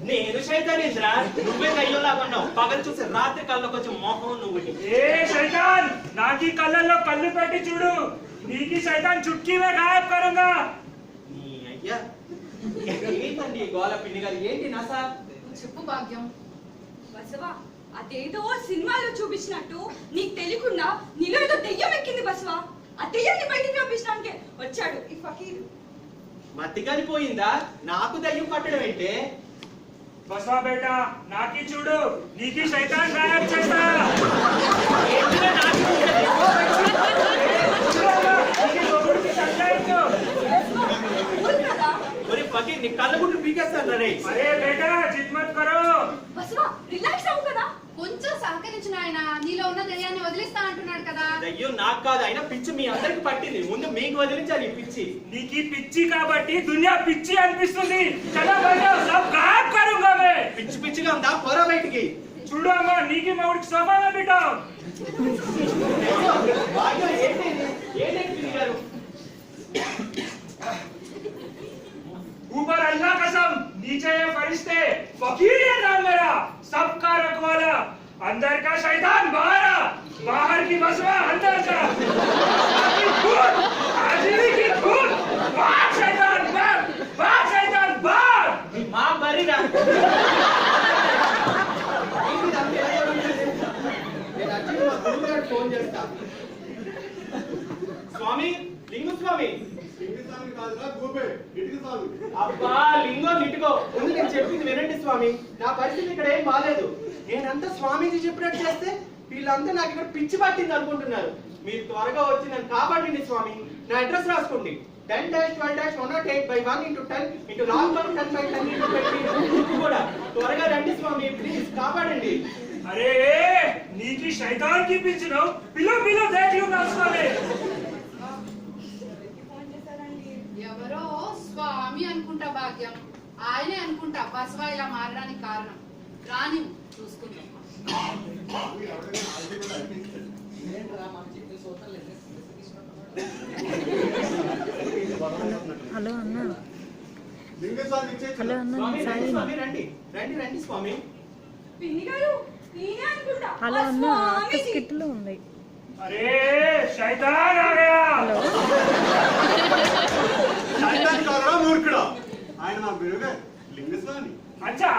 నేను శైతానేంద్ర, నువ్వే దయ్యంలాగా ఉన్నావు. పగలు చూసి రాత్రి కళ్ళకి వచ్చి మొహం నువ్వు. ఏ శైతాన్, నాకి కళ్ళల్లో కళ్ళు పెట్టి చూడు, నీకి శైతాన్ చుట్కీ మే గాయబ్ కरूंगा. నీ అయ్యా ఏంటండి గోల పిండి గారు, ఏంటి నా సార్? చెప్పు భాగ్యం. బసవా, అదేదో సినిమాలో చూపించినట్టు నీకు తెలియకుండా నీలో ఏదో దెయ్యం ఎక్కింది బసవా. ఆ దెయ్యాన్ని బయటికి పంపించడానికి వచ్చాడు ఈ ఫకీరు. మత్తిగాని పోయిందా? నాకు దయ్యం పట్టడం ఏంటే? బసవా బేటా, నాకి చూడు, నీకి శైతాన్ గాయబ్ చేస్తా. ఏంటిరా నాకు ఫకీర్, నీ కళ్ళ గుడ్డు పీకేస్తాను రే. అరే బేటా, జిద్ మత్ కరో. బసవా, రిలాక్స్ అవ్వు కదా. కొంచెం సహకరించిన ఆయన నీలో ఉన్న దయ్యాన్ని వదిలిస్తా అంటున్నాడు కదా. దయ్యం నాకు కాదు, అయినా పిచ్చి మీ అందరికి పట్టింది. ముందు మీకు వదిలించాలి పిచ్చి. నీకి పిచ్చి కాబట్టి దునియా పిచ్చి అనిపిస్తుంది. చలో బయట, సబ్ గాయబ్ కरूंगा मैं. పిచ్చి పిచ్చిగా ఉందా? పోరా బయటికి. చూడు అమ్మా, నీకి మౌడికి సోఫా మీద బిఠాओ. ऊपर अल्लाह कसम, नीचे ये फरिश्ते, फकीर है नाम मेरा, सबका रखवाला. अंदर का शैतान बाहर आ, बाहर की बसवा अंदर जा. हाजिरी की धूल, बाहर शैतान बाहर, बाहर शैतान बाहर. मां बरीरा. ఫోన్ చేస్తా. స్వామి, లింగు స్వామి. అబ్బా లింగో లిటుకో, ముందు నేను చెప్పింది వినండి స్వామి. నా పరిస్థితి ఇక్కడ ఏం బాలేదు. నేనంతా స్వామీజీ చెప్పినట్టు చేస్తే వీళ్ళంతా నాకు ఇక్కడ పిచ్చి పట్టింది అనుకుంటున్నారు. మీరు త్వరగా వచ్చి నన్ను కాపాడండి స్వామి. నా అడ్రస్ రాసుకోండి. 10-12-108/1 × 10 × log 10/10 × 20 కూడా. త్వరగా రండి స్వామి, ప్లీజ్ కాపాడండి. अरे नीकी शैतान की पिंचनो, पिलो पिलो देख लूंगा स्वामी. ఎవరో స్వామి అనుకుంటా భాగ్యం, ఆయనే అనుకుంటా బసవా ఇలా మారడానికి కారణం. రాని చూసుకుందాం. హలో అన్న, హలో అన్న, స్వామి రండి స్వామి, రండి రండి రండి స్వామి. పిన్ని గారు, నేనే అనుకుంటా. హలో అన్న, అక్క స్కిట్లో ఉంది. अरे शैतान आ गया. హలో, శైతాన్ కాదురా మూర్ఖుడా, ఆయన నా గురువే లింగస్వామి. अच्छा